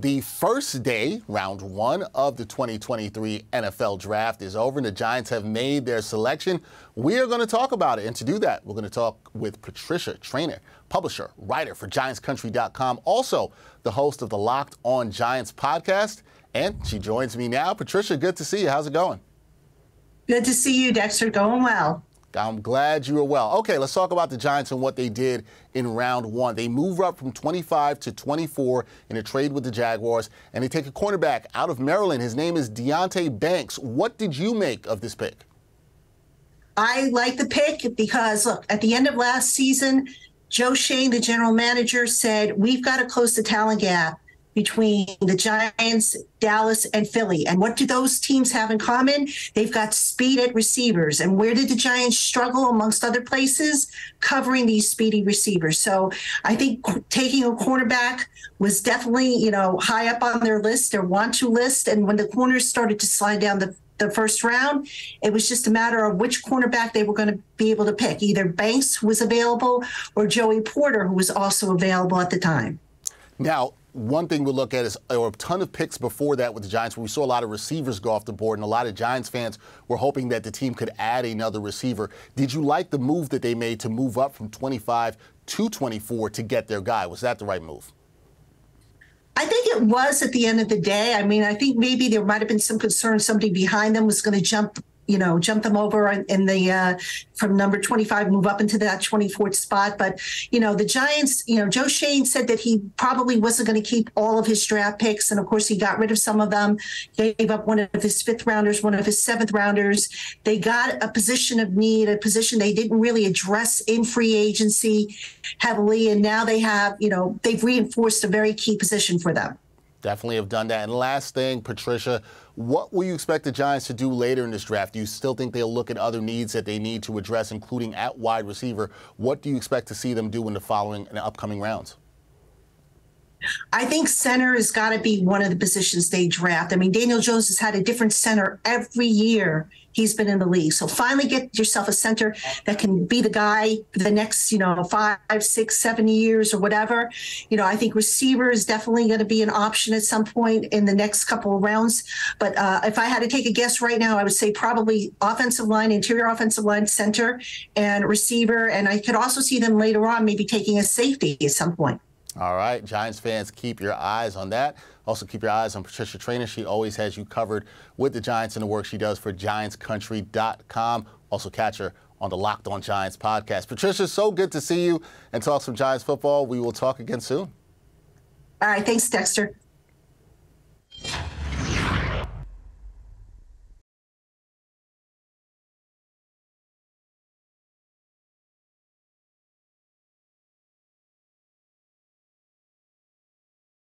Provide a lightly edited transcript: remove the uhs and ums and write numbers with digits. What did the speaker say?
The first day, round one of the 2023 NFL Draft is over, and the Giants have made their selection. We are going to talk about it, and to do that, we're going to talk with Patricia Traina, publisher, writer for GiantsCountry.com, also the host of the Locked On Giants podcast, and she joins me now. Patricia, good to see you. How's it going? Good to see you, Dexter. Going well. I'm glad you are well. Okay, let's talk about the Giants and what they did in round one. They move up from 25 to 24 in a trade with the Jaguars, and they take a cornerback out of Maryland. His name is Deonte Banks. What did you make of this pick? I like the pick because, look, at the end of last season, Joe Schoen, the general manager, said, we've got to close the talent gap between the Giants, Dallas, and Philly. And what do those teams have in common? They've got speed at receivers. And where did the Giants struggle, amongst other places? Covering these speedy receivers. So I think taking a cornerback was definitely, high up on their list, their want-to list. And when the corners started to slide down the first round, it was just a matter of which cornerback they were going to be able to pick. Either Banks, who was available, or Joey Porter, who was also available at the time. Now, one thing we'll look at is there were a ton of picks before that with the Giants where we saw a lot of receivers go off the board, and a lot of Giants fans were hoping that the team could add another receiver. Did you like the move that they made to move up from 25 to 24 to get their guy? Was that the right move? I think it was at the end of the day. I mean, I think maybe there might have been some concern somebody behind them was going to jump them over in the from number 25, move up into that 24th spot. But, the Giants, Joe Schoen said that he probably wasn't going to keep all of his draft picks. And of course, he got rid of some of them, gave up one of his 5th rounders, one of his 7th rounders. They got a position of need, a position they didn't really address in free agency heavily. And now they have, they've reinforced a very key position for them. Definitely have done that. And last thing, Patricia, what will you expect the Giants to do later in this draft? Do you still think they'll look at other needs that they need to address, including at wide receiver? What do you expect to see them do in the upcoming rounds? I think center has got to be one of the positions they draft. I mean, Daniel Jones has had a different center every year he's been in the league. So finally get yourself a center that can be the guy for the next, 5, 6, 7 years or whatever. I think receiver is definitely going to be an option at some point in the next couple of rounds. But if I had to take a guess right now, I would say probably offensive line, interior offensive line, center, and receiver. And I could also see them later on maybe taking a safety at some point. All right, Giants fans, keep your eyes on that. Also, keep your eyes on Patricia Traina. She always has you covered with the Giants and the work she does for GiantsCountry.com. Also, catch her on the Locked On Giants podcast. Patricia, so good to see you and talk some Giants football. We will talk again soon. All right, thanks, Dexter.